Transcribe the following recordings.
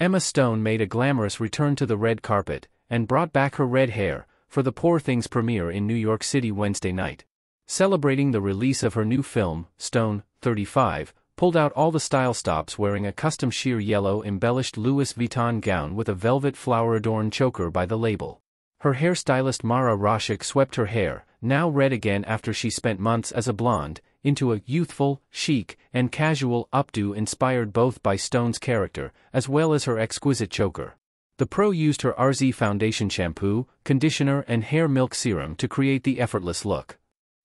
Emma Stone made a glamorous return to the red carpet, and brought back her red hair, for the Poor Things premiere in New York City Wednesday night. Celebrating the release of her new film, Stone, 35, pulled out all the style stops wearing a custom sheer yellow embellished Louis Vuitton gown with a velvet flower-adorned choker by the label. Her hairstylist Mara Roszak swept her hair, now red again after she spent months as a blonde, into a youthful, chic, and casual updo inspired both by Stone's character, as well as her exquisite choker. The pro used her RZ foundation shampoo, conditioner and hair milk serum to create the effortless look.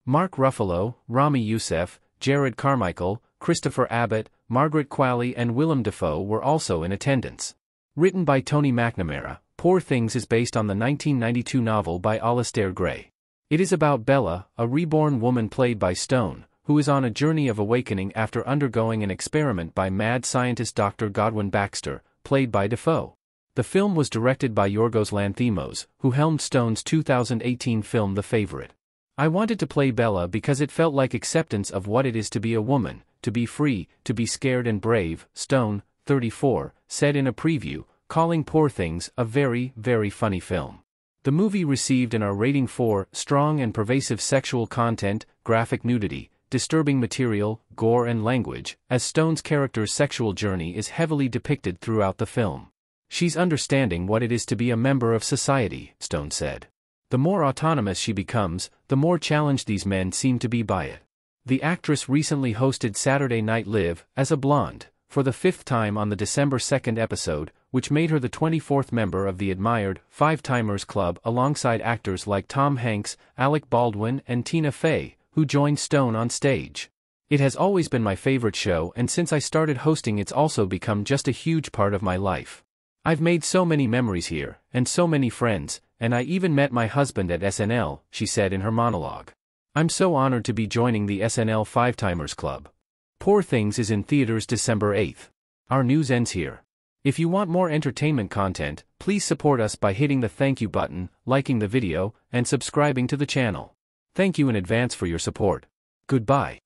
Mark Ruffalo, Rami Youssef, Jared Carmichael, Christopher Abbott, Margaret Qualley and Willem Dafoe were also in attendance. Written by Tony McNamara, Poor Things is based on the 1992 novel by Alistair Gray. It is about Bella, a reborn woman played by Stone, who is on a journey of awakening after undergoing an experiment by mad scientist Dr. Godwin Baxter, played by Dafoe. The film was directed by Yorgos Lanthimos, who helmed Stone's 2018 film The Favorite. I wanted to play Bella because it felt like acceptance of what it is to be a woman, to be free, to be scared and brave, Stone, 34, said in a preview, calling Poor Things a very, very funny film. The movie received an R rating for strong and pervasive sexual content, graphic nudity, disturbing material, gore and language, as Stone's character's sexual journey is heavily depicted throughout the film. She's understanding what it is to be a member of society, Stone said. The more autonomous she becomes, the more challenged these men seem to be by it. The actress recently hosted Saturday Night Live, as a blonde, for the 5th time on the December 2nd episode, which made her the 24th member of the admired Five-Timers Club alongside actors like Tom Hanks, Alec Baldwin and Tina Fey, who joined Stone on stage. It has always been my favorite show and since I started hosting it's also become just a huge part of my life. I've made so many memories here, and so many friends, and I even met my husband at SNL, she said in her monologue. I'm so honored to be joining the SNL Five-Timers Club. Poor Things is in theaters December 8th. Our news ends here. If you want more entertainment content, please support us by hitting the thank you button, liking the video, and subscribing to the channel. Thank you in advance for your support. Goodbye.